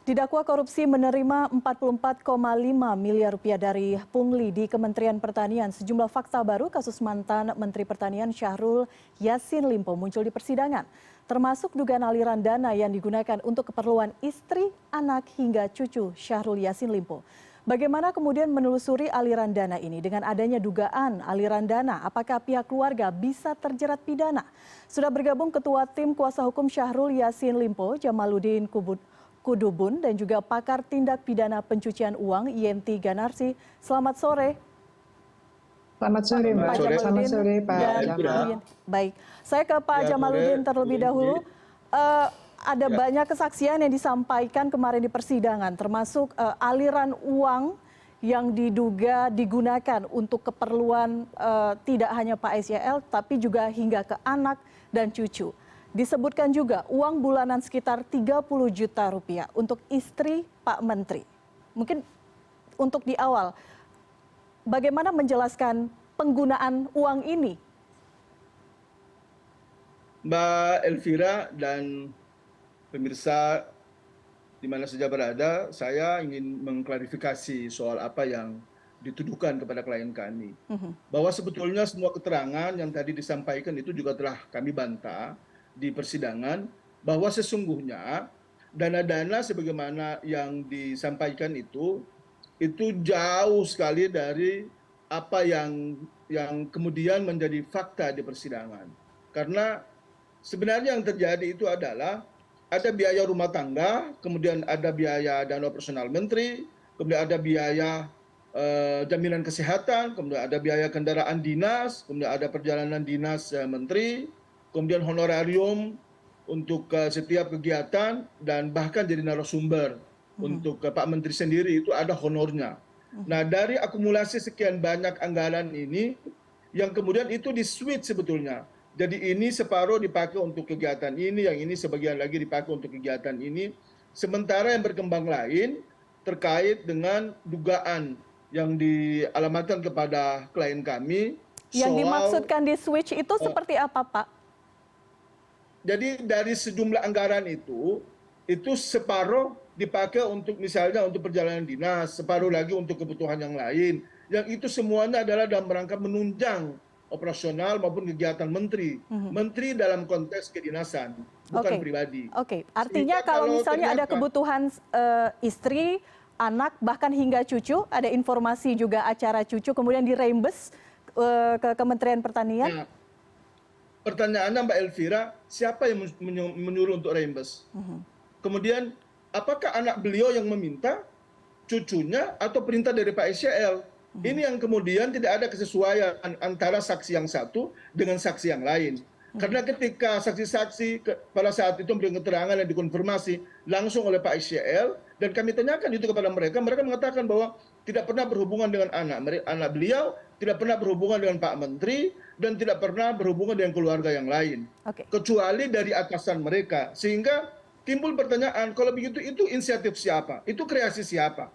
Didakwa korupsi menerima 44,5 miliar rupiah dari pungli di Kementerian Pertanian. Sejumlah fakta baru kasus mantan Menteri Pertanian Syahrul Yassin Limpo muncul di persidangan. Termasuk dugaan aliran dana yang digunakan untuk keperluan istri, anak, hingga cucu Syahrul Yassin Limpo. Bagaimana kemudian menelusuri aliran dana ini? Dengan adanya dugaan aliran dana, apakah pihak keluarga bisa terjerat pidana? Sudah bergabung Ketua Tim Kuasa Hukum Syahrul Yassin Limpo, Jamaluddin Kudubun, dan juga pakar tindak pidana pencucian uang Yenti Ganarsi. Selamat sore. Selamat sore, Mbak. Selamat sore, Pak Jamal. Baik, saya ke Pak Jamaluddin terlebih dahulu. Ada banyak kesaksian yang disampaikan kemarin di persidangan, termasuk aliran uang yang diduga digunakan untuk keperluan tidak hanya Pak SYL, tapi juga hingga ke anak dan cucu. Disebutkan juga uang bulanan sekitar 30 juta rupiah untuk istri Pak Menteri. Mungkin untuk di awal, bagaimana menjelaskan penggunaan uang ini? Mbak Elvira dan pemirsa di mana saja berada, saya ingin mengklarifikasi soal apa yang dituduhkan kepada klien kami. Bahwa sebetulnya semua keterangan yang tadi disampaikan itu juga telah kami bantah di persidangan, bahwa sesungguhnya dana-dana sebagaimana yang disampaikan itu jauh sekali dari apa yang kemudian menjadi fakta di persidangan. Karena sebenarnya yang terjadi itu adalah ada biaya rumah tangga, kemudian ada biaya dana operasional menteri, kemudian ada biaya jaminan kesehatan, kemudian ada biaya kendaraan dinas, kemudian ada perjalanan dinas menteri, kemudian honorarium untuk setiap kegiatan, dan bahkan jadi narasumber untuk Pak Menteri sendiri itu ada honornya. Nah, dari akumulasi sekian banyak anggaran ini, yang kemudian itu di-switch sebetulnya. Jadi ini separuh dipakai untuk kegiatan ini, yang ini sebagian lagi dipakai untuk kegiatan ini. Sementara yang berkembang lain terkait dengan dugaan yang dialamatkan kepada klien kami. Yang dimaksudkan di-switch itu seperti apa, Pak? Jadi dari sejumlah anggaran itu separuh dipakai untuk misalnya untuk perjalanan dinas, separuh lagi untuk kebutuhan yang lain. Yang itu semuanya adalah dalam rangka menunjang operasional maupun kegiatan menteri. Menteri dalam konteks kedinasan, bukan pribadi. Oke, artinya kalau misalnya ada kebutuhan istri, anak, bahkan hingga cucu, ada informasi juga acara cucu kemudian direimburse ke Kementerian Pertanian? Pertanyaannya Mbak Elvira, siapa yang menyuruh untuk reimburse? Kemudian, apakah anak beliau yang meminta, cucunya, atau perintah dari Pak SYL? Ini yang kemudian tidak ada kesesuaian antara saksi yang satu dengan saksi yang lain. Karena ketika saksi-saksi pada saat itu memberikan keterangan yang dikonfirmasi langsung oleh Pak SYL, dan kami tanyakan itu kepada mereka, mereka mengatakan bahwa tidak pernah berhubungan dengan anak beliau, tidak pernah berhubungan dengan Pak Menteri, dan tidak pernah berhubungan dengan keluarga yang lain. Kecuali dari atasan mereka. Sehingga timbul pertanyaan, kalau begitu itu inisiatif siapa? Itu kreasi siapa?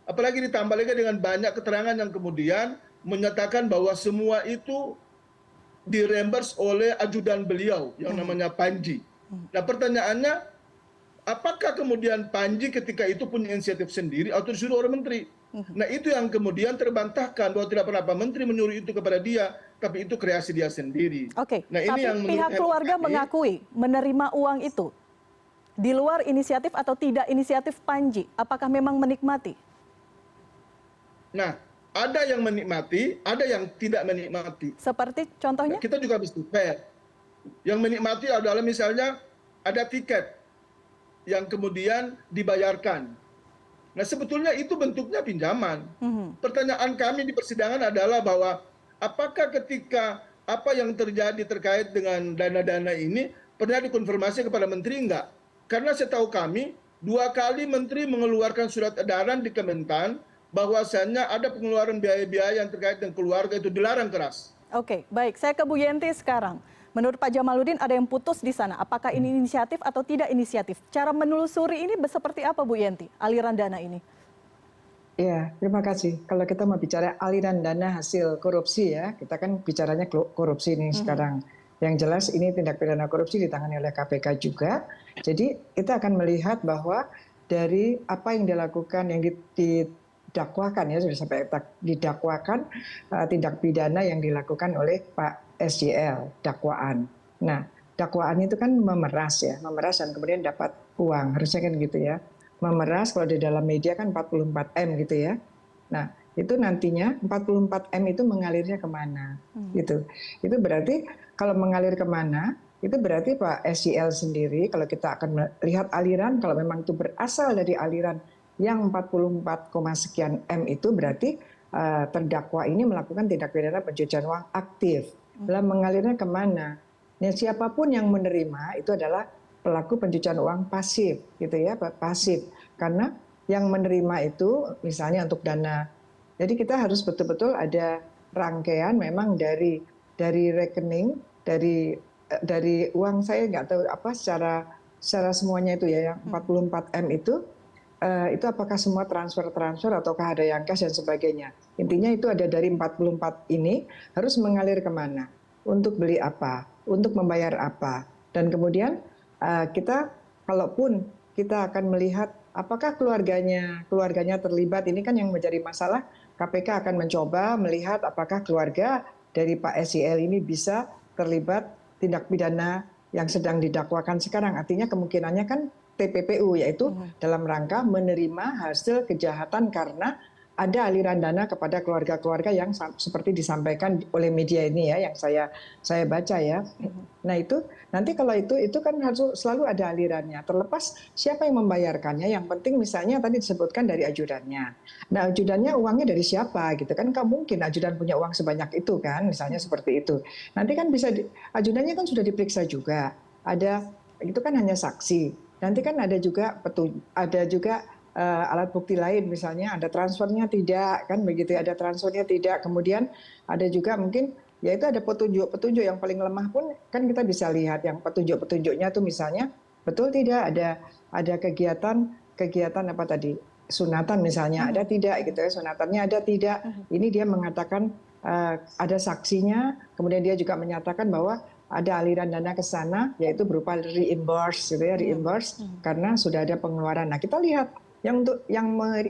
Apalagi ditambah lagi dengan banyak keterangan yang kemudian menyatakan bahwa semua itu direimburse oleh ajudan beliau yang namanya Panji. Nah, pertanyaannya, apakah kemudian Panji ketika itu punya inisiatif sendiri atau disuruh oleh menteri? Nah, itu yang kemudian terbantahkan bahwa tidak pernah Pak Menteri menyuruh itu kepada dia, tapi itu kreasi dia sendiri. Nah, ini tapi yang pihak keluarga mengakui menerima uang itu di luar inisiatif atau tidak inisiatif Panji. Apakah memang menikmati? Nah, ada yang menikmati, ada yang tidak menikmati. Seperti contohnya? Kita juga mesti fair. Yang menikmati adalah misalnya ada tiket yang kemudian dibayarkan. Nah, sebetulnya itu bentuknya pinjaman. Pertanyaan kami di persidangan adalah bahwa apakah ketika apa yang terjadi terkait dengan dana-dana ini pernah dikonfirmasi kepada menteri enggak? Karena setahu kami 2 kali menteri mengeluarkan surat edaran di Kementan bahwasannya ada pengeluaran biaya-biaya yang terkait dengan keluarga itu dilarang keras. Oke, baik. Saya ke Bu Yenti sekarang. Menurut Pak Jamaluddin ada yang putus di sana. Apakah ini inisiatif atau tidak inisiatif? Cara menelusuri ini seperti apa Bu Yenti, aliran dana ini? Ya, terima kasih. Kalau kita mau bicara aliran dana hasil korupsi ya, kita kan bicaranya korupsi nih sekarang. Yang jelas ini tindak pidana korupsi ditangani oleh KPK juga. Jadi kita akan melihat bahwa dari apa yang dilakukan, yang didakwakan ya, sudah sampai didakwakan tindak pidana yang dilakukan oleh Pak SYL, dakwaan. Nah, dakwaan itu kan memeras ya, memeras dan kemudian dapat uang, harusnya kan gitu ya. Memeras kalau di dalam media kan 44M gitu ya. Nah, itu nantinya 44M itu mengalirnya kemana gitu. Itu berarti kalau mengalir kemana, itu berarti Pak SYL sendiri, kalau kita akan melihat aliran, kalau memang itu berasal dari aliran yang 44, sekian M itu berarti terdakwa ini melakukan tindak pidana pencucian uang aktif. Lalu mengalirnya kemana? Nah, siapapun yang menerima itu adalah pelaku pencucian uang pasif, gitu ya, pasif. Karena yang menerima itu misalnya untuk dana. Jadi kita harus betul-betul ada rangkaian memang dari rekening, dari uang, saya nggak tahu apa secara semuanya itu ya, yang 44M itu apakah semua transfer ataukah ada yang cash dan sebagainya. Intinya itu ada dari 44 ini harus mengalir kemana, untuk beli apa, untuk membayar apa. Dan kemudian kita kalaupun kita akan melihat apakah keluarganya terlibat, ini kan yang menjadi masalah. KPK akan mencoba melihat apakah keluarga dari Pak SYL ini bisa terlibat tindak pidana yang sedang didakwakan sekarang. Artinya kemungkinannya kan TPPU, yaitu dalam rangka menerima hasil kejahatan karena ada aliran dana kepada keluarga-keluarga yang seperti disampaikan oleh media ini ya, yang saya baca ya. Nah itu nanti kalau itu kan harus selalu ada alirannya, terlepas siapa yang membayarkannya. Yang penting misalnya tadi disebutkan dari ajudannya. Nah ajudannya uangnya dari siapa gitu kan? Nggak mungkin ajudan punya uang sebanyak itu kan, misalnya seperti itu. Nanti kan bisa ajudannya kan sudah diperiksa juga. Itu kan hanya saksi. Nanti kan ada juga alat bukti lain, misalnya ada transfernya tidak, kan begitu ya, ada transfernya tidak. Kemudian ada juga mungkin ya itu ada petunjuk yang paling lemah pun kan kita bisa lihat yang petunjuknya tuh misalnya betul tidak ada kegiatan apa tadi, sunatan misalnya ada tidak gitu ya, sunatannya ada tidak. Ini dia mengatakan ada saksinya, kemudian dia juga menyatakan bahwa ada aliran dana ke sana, yaitu berupa reimburse gitu ya, reimburse karena sudah ada pengeluaran. Nah kita lihat yang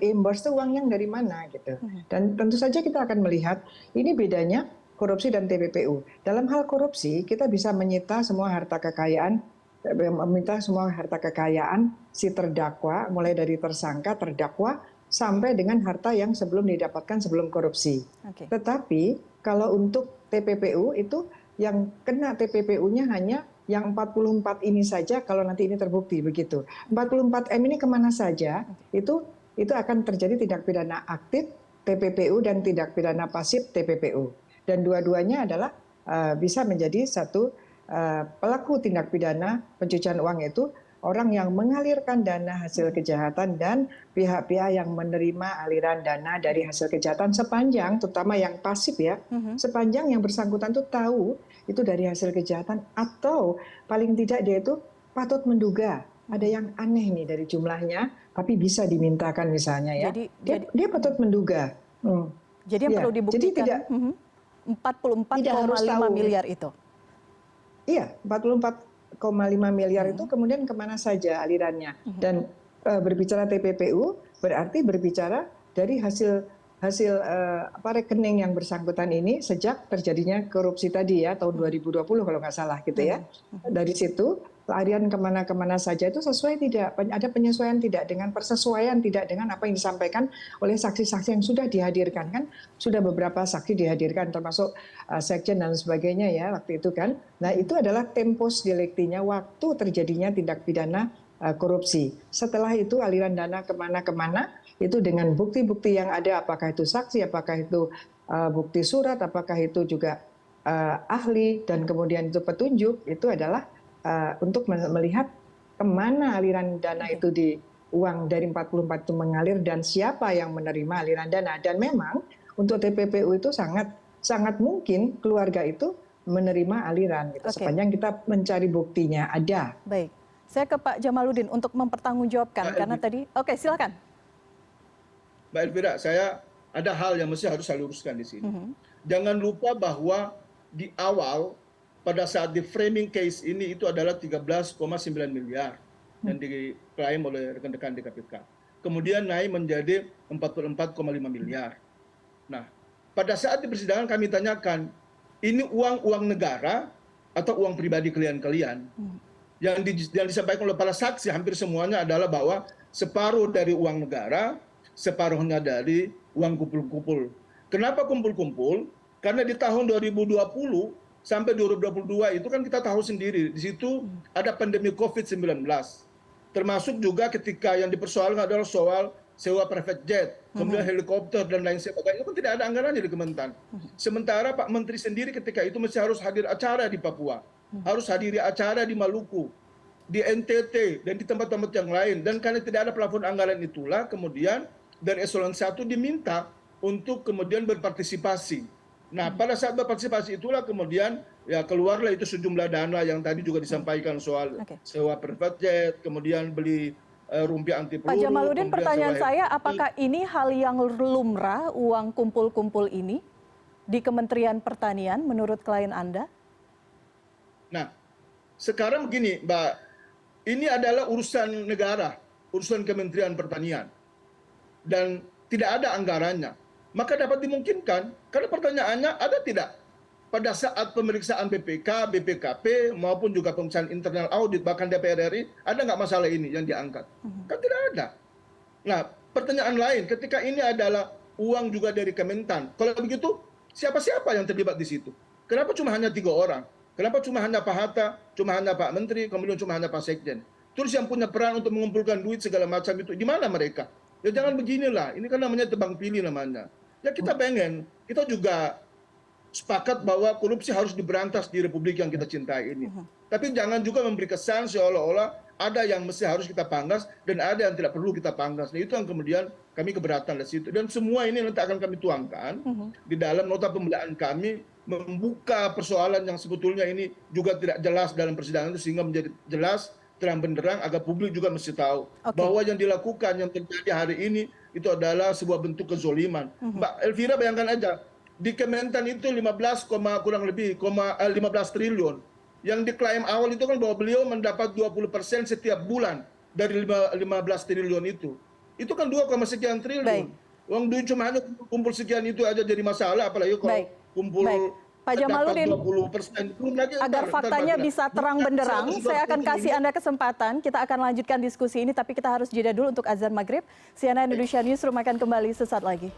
reimburse itu uang yang dari mana gitu. Dan tentu saja kita akan melihat ini bedanya korupsi dan TPPU. Dalam hal korupsi kita bisa menyita semua harta kekayaan, meminta semua harta kekayaan si terdakwa, mulai dari tersangka, terdakwa, sampai dengan harta yang sebelum didapatkan sebelum korupsi. Tetapi kalau untuk TPPU itu yang kena TPPU-nya hanya yang 44 ini saja kalau nanti ini terbukti begitu. 44M ini kemana saja, itu akan terjadi tindak pidana aktif TPPU dan tindak pidana pasif TPPU. Dan dua-duanya adalah bisa menjadi satu pelaku tindak pidana pencucian uang, itu orang yang mengalirkan dana hasil kejahatan dan pihak-pihak yang menerima aliran dana dari hasil kejahatan, sepanjang, terutama yang pasif ya, sepanjang yang bersangkutan itu tahu itu dari hasil kejahatan, atau paling tidak dia itu patut menduga ada yang aneh nih dari jumlahnya, tapi bisa dimintakan misalnya ya. Dia patut menduga. Jadi yang perlu dibuktikan 44,5 miliar itu. Iya, 44,5 miliar itu kemudian kemana saja alirannya. Dan berbicara TPPU berarti berbicara dari hasil rekening yang bersangkutan ini sejak terjadinya korupsi tadi ya, tahun 2020 kalau nggak salah gitu ya. Dari situ aliran kemana-kemana saja itu sesuai tidak, ada penyesuaian tidak, dengan persesuaian tidak dengan apa yang disampaikan oleh saksi-saksi yang sudah dihadirkan. Kan sudah beberapa saksi dihadirkan termasuk sekjen dan sebagainya ya waktu itu kan. Nah itu adalah tempus delicti-nya, waktu terjadinya tindak pidana korupsi. Setelah itu aliran dana kemana-kemana itu dengan bukti-bukti yang ada, apakah itu saksi, apakah itu bukti surat, apakah itu juga ahli, dan kemudian itu petunjuk, itu adalah untuk melihat kemana aliran dana itu uang dari 44 itu mengalir dan siapa yang menerima aliran dana. Dan memang untuk TPPU itu sangat mungkin keluarga itu menerima aliran gitu, sepanjang kita mencari buktinya ada. Baik, saya ke Pak Jamaludin untuk mempertanggungjawabkan karena tadi. Oke, silakan. Mbak Elvira, saya ada hal yang mesti harus saya luruskan di sini. Jangan lupa bahwa di awal pada saat di framing case ini itu adalah 13,9 miliar. yang diklaim oleh rekan-rekan di KPK. Kemudian naik menjadi 44,5 miliar. Nah, pada saat di persidangan kami tanyakan, ini uang negara atau uang pribadi kalian-kalian? Yang disampaikan oleh para saksi hampir semuanya adalah bahwa separuh dari uang negara, separuhnya dari uang kumpul-kumpul. Kenapa kumpul-kumpul? Karena di tahun 2020 sampai 2022 itu kan kita tahu sendiri, di situ ada pandemi COVID-19. Termasuk juga ketika yang dipersoalkan adalah soal sewa private jet, kemudian helikopter dan lain sebagainya, itu kan tidak ada anggarannya di Kementan. Sementara Pak Menteri sendiri ketika itu mesti harus hadir acara di Papua, harus hadiri acara di Maluku, di NTT, dan di tempat-tempat yang lain. Dan karena tidak ada plafon anggaran itulah, kemudian dari eselon 1 diminta untuk kemudian berpartisipasi. Nah, pada saat berpartisipasi itulah kemudian ya keluarlah itu sejumlah dana yang tadi juga disampaikan soal sewa private jet, kemudian beli rumpi anti peluru. Pak Jamaludin, pertanyaan saya, helikopter. apakah ini hal yang lumrah uang kumpul-kumpul ini di Kementerian Pertanian menurut klien Anda? Nah, sekarang begini, Mbak, ini adalah urusan negara, urusan Kementerian Pertanian, dan tidak ada anggarannya. Maka dapat dimungkinkan, karena pertanyaannya ada tidak pada saat pemeriksaan BPK, BPKP, maupun juga pemeriksaan internal audit, bahkan DPR RI, ada nggak masalah ini yang diangkat? Kan tidak ada. Nah, pertanyaan lain, ketika ini adalah uang juga dari Kementan, kalau begitu siapa-siapa yang terlibat di situ? Kenapa cuma hanya 3 orang? Kenapa cuma hanya Pak Hatta, cuma hanya Pak Menteri, kemudian cuma hanya Pak Sekjen? Terus yang punya peran untuk mengumpulkan duit segala macam itu, di mana mereka? Ya jangan beginilah, ini kan namanya tebang pilih namanya. Ya kita pengen, kita juga sepakat bahwa korupsi harus diberantas di Republik yang kita cintai ini. Tapi jangan juga memberi kesan seolah-olah ada yang mesti harus kita pangkas dan ada yang tidak perlu kita pangkas. Nah, itu yang kemudian kami keberatan dari situ. Dan semua ini nanti akan kami tuangkan di dalam nota pembelaan kami, membuka persoalan yang sebetulnya ini juga tidak jelas dalam persidangan itu sehingga menjadi jelas, terang benderang, agar publik juga mesti tahu bahwa yang dilakukan, yang terjadi hari ini itu adalah sebuah bentuk kezoliman. Mbak Elvira bayangkan aja, di Kementan itu 15 triliun. Yang diklaim awal itu kan bahwa beliau mendapat 20% setiap bulan dari 15 triliun itu. Itu kan 2, sekian triliun. Uang duit cuma hanya kumpul sekian itu aja jadi masalah, apalagi kalau kumpul Pak Jamaludin, 20%. agar faktanya bisa terang benderang, saya akan kasih Anda kesempatan. Kita akan lanjutkan diskusi ini, tapi kita harus jeda dulu untuk azan maghrib. CNN Indonesia Newsroom akan kembali sesaat lagi.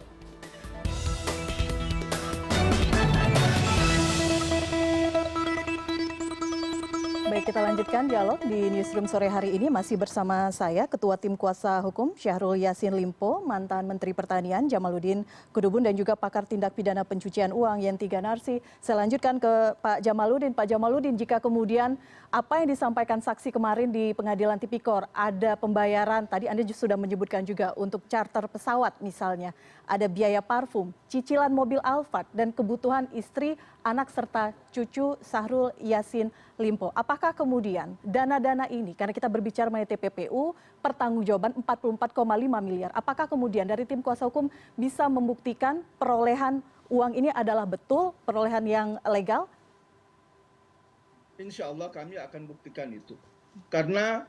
Baik, kita lanjutkan dialog di Newsroom sore hari ini. Masih bersama saya, Ketua Tim Kuasa Hukum Syahrul Yassin Limpo, mantan Menteri Pertanian Jamaludin Kudubun, dan juga pakar tindak pidana pencucian uang Yenti Ganarsi. Saya lanjutkan ke Pak Jamaludin. Pak Jamaludin, jika kemudian apa yang disampaikan saksi kemarin di Pengadilan Tipikor, ada pembayaran, tadi Anda sudah menyebutkan juga untuk charter pesawat misalnya, ada biaya parfum, cicilan mobil Alphard, dan kebutuhan istri, anak, serta cucu Syahrul Yassin Limpo. Apakah kemudian dana-dana ini, karena kita berbicara mengenai TPPU, pertanggungjawaban 44,5 miliar, apakah kemudian dari tim kuasa hukum bisa membuktikan perolehan uang ini adalah betul, perolehan yang legal? Insya Allah kami akan buktikan itu. Karena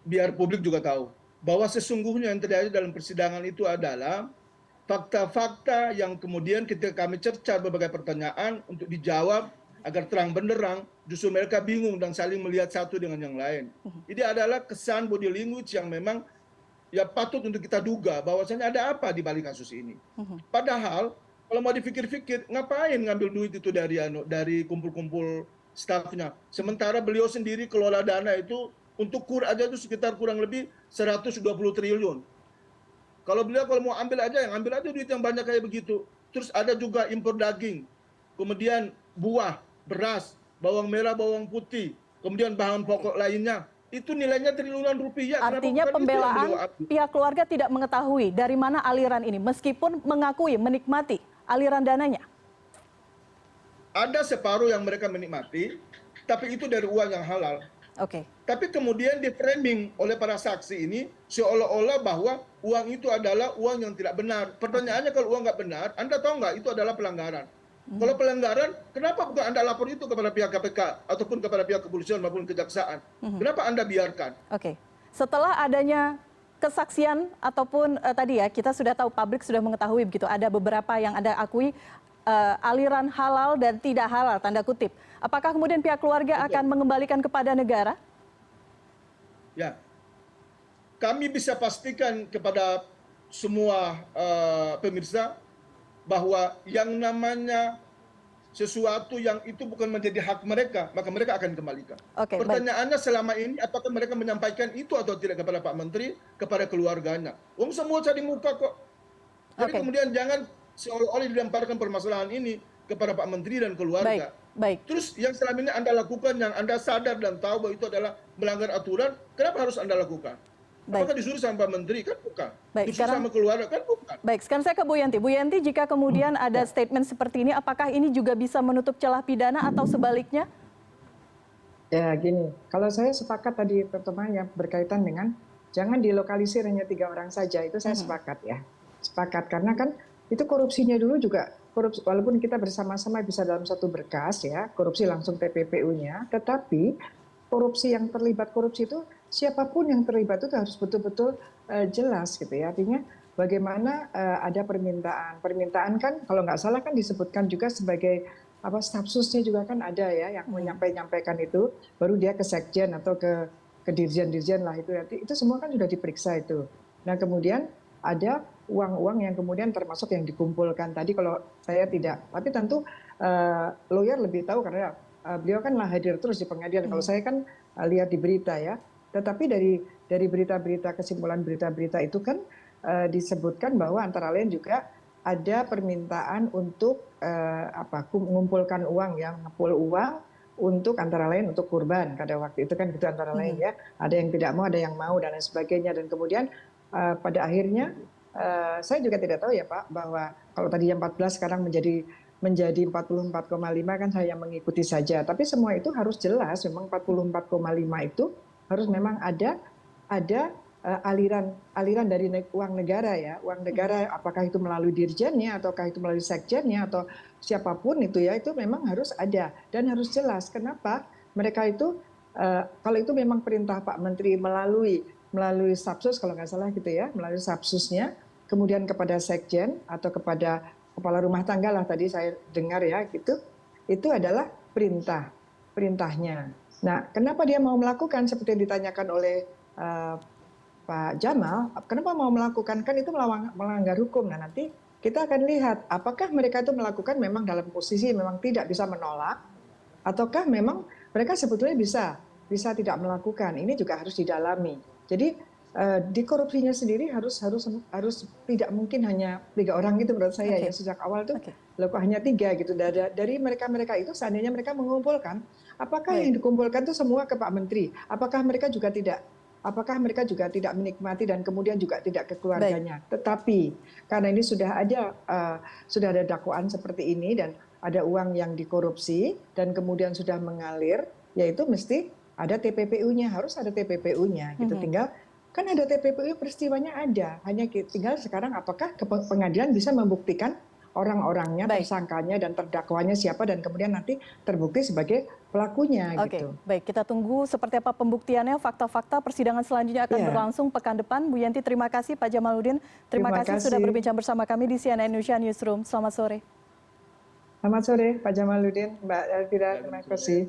biar publik juga tahu bahwa sesungguhnya yang terjadi dalam persidangan itu adalah fakta-fakta yang kemudian ketika kami cercar berbagai pertanyaan untuk dijawab agar terang benderang, justru mereka bingung dan saling melihat satu dengan yang lain. Ini adalah kesan body language yang memang ya patut untuk kita duga bahwasanya ada apa di balik kasus ini. Padahal kalau mau dipikir-pikir, ngapain ngambil duit itu dari kumpul-kumpul stafnya. Sementara beliau sendiri kelola dana itu untuk KUR aja itu sekitar kurang lebih 120 triliun. Kalau beliau mau ambil aja, yang ambil aja duit yang banyak kayak begitu. Terus ada juga impor daging, kemudian buah, beras, bawang merah, bawang putih, kemudian bahan pokok lainnya. Itu nilainya triliunan rupiah. Artinya pembelaan pihak keluarga tidak mengetahui dari mana aliran ini, meskipun mengakui menikmati aliran dananya. Ada separuh yang mereka menikmati, tapi itu dari uang yang halal. Tapi kemudian di framing oleh para saksi ini seolah-olah bahwa uang itu adalah uang yang tidak benar. Pertanyaannya kalau uang nggak benar, Anda tahu nggak itu adalah pelanggaran. Kalau pelanggaran, kenapa bukan Anda lapor itu kepada pihak KPK ataupun kepada pihak kepolisian maupun kejaksaan? Kenapa Anda biarkan? Oke. Setelah adanya kesaksian ataupun tadi ya kita sudah tahu, publik sudah mengetahui begitu, ada beberapa yang Anda akui aliran halal dan tidak halal tanda kutip. Apakah kemudian pihak keluarga akan mengembalikan kepada negara? Ya, kami bisa pastikan kepada semua pemirsa bahwa yang namanya sesuatu yang itu bukan menjadi hak mereka, maka mereka akan kembalikan. Oke, Pertanyaannya selama ini, apakah mereka menyampaikan itu atau tidak kepada Pak Menteri, kepada keluarganya? Semua cari muka kok. Jadi kemudian jangan seolah-olah dilemparkan permasalahan ini kepada Pak Menteri dan keluarga. Baik. Terus yang selama ini Anda lakukan, yang Anda sadar dan tahu bahwa itu adalah melanggar aturan, kenapa harus Anda lakukan? Apakah disuruh sama Pak Menteri? Kan bukan. Disuruh sama keluarga? Kan bukan. Baik, sekarang saya ke Bu Yanti. Bu Yanti, jika kemudian ada statement seperti ini, apakah ini juga bisa menutup celah pidana atau sebaliknya? Ya gini, kalau saya sepakat tadi pertama yang berkaitan dengan jangan dilokalisir hanya 3 orang saja, itu saya sepakat ya. Sepakat, karena kan itu korupsinya dulu juga, korupsi, walaupun kita bersama-sama bisa dalam satu berkas ya, korupsi langsung TPPU-nya, tetapi korupsi yang terlibat korupsi itu siapapun yang terlibat itu harus betul-betul jelas gitu ya. Artinya bagaimana ada permintaan kan kalau nggak salah kan disebutkan juga sebagai apa stafsusnya juga kan ada ya yang menyampaikan itu, baru dia ke sekjen atau ke dirjen lah itu nanti itu semua kan sudah diperiksa itu. Nah kemudian ada uang-uang yang kemudian termasuk yang dikumpulkan tadi kalau saya tidak, tapi tentu lawyer lebih tahu karena beliau kan lah hadir terus di pengadilan. Kalau saya kan lihat di berita ya. Tetapi dari berita-berita, kesimpulan berita-berita itu kan disebutkan bahwa antara lain juga ada permintaan untuk mengumpulkan uang, yang ngepul uang untuk antara lain untuk kurban pada waktu itu kan gitu antara lain ya. Ada yang tidak mau, ada yang mau dan lain sebagainya. Dan kemudian pada akhirnya saya juga tidak tahu ya Pak bahwa kalau tadi yang 14 sekarang menjadi 44,5 kan saya mengikuti saja. Tapi semua itu harus jelas, memang 44,5 itu harus memang ada aliran dari uang negara ya, uang negara apakah itu melalui dirjennya ataukah itu melalui sekjennya atau siapapun itu ya, itu memang harus ada dan harus jelas. Kenapa mereka itu kalau itu memang perintah Pak Menteri melalui Stafsus kalau nggak salah gitu ya, melalui Stafsusnya, kemudian kepada sekjen atau kepada kepala rumah tangga lah tadi saya dengar ya gitu, itu adalah perintahnya. Nah, kenapa dia mau melakukan seperti yang ditanyakan oleh Pak Jamal, kenapa mau melakukan, kan itu melanggar hukum. Nah, nanti kita akan lihat apakah mereka itu melakukan memang dalam posisi memang tidak bisa menolak, ataukah memang mereka sebetulnya bisa tidak melakukan. Ini juga harus didalami. Jadi di korupsinya sendiri harus tidak mungkin hanya 3 orang gitu menurut saya ya, sejak awal tuh hanya 3 gitu. Dari mereka itu seandainya mereka mengumpulkan, apakah yang dikumpulkan itu semua ke Pak Menteri? Apakah mereka juga tidak menikmati dan kemudian juga tidak ke keluarganya? Tetapi karena ini sudah ada dakwaan seperti ini dan ada uang yang dikorupsi dan kemudian sudah mengalir, yaitu mesti ada TPPU-nya, harus ada TPPU-nya gitu. Tinggal kan ada TPPU, peristiwanya ada, hanya tinggal sekarang apakah pengadilan bisa membuktikan orang-orangnya, tersangkanya dan terdakwanya siapa dan kemudian nanti terbukti sebagai pelakunya gitu. Baik, kita tunggu seperti apa pembuktiannya, fakta-fakta persidangan selanjutnya akan berlangsung pekan depan. Bu Yanti, terima kasih. Pak Jamaludin, terima kasih sudah berbincang bersama kami di CNN Indonesia Newsroom. Selamat sore. Selamat sore Pak Jamaludin, Mbak Elvira, terima kasih.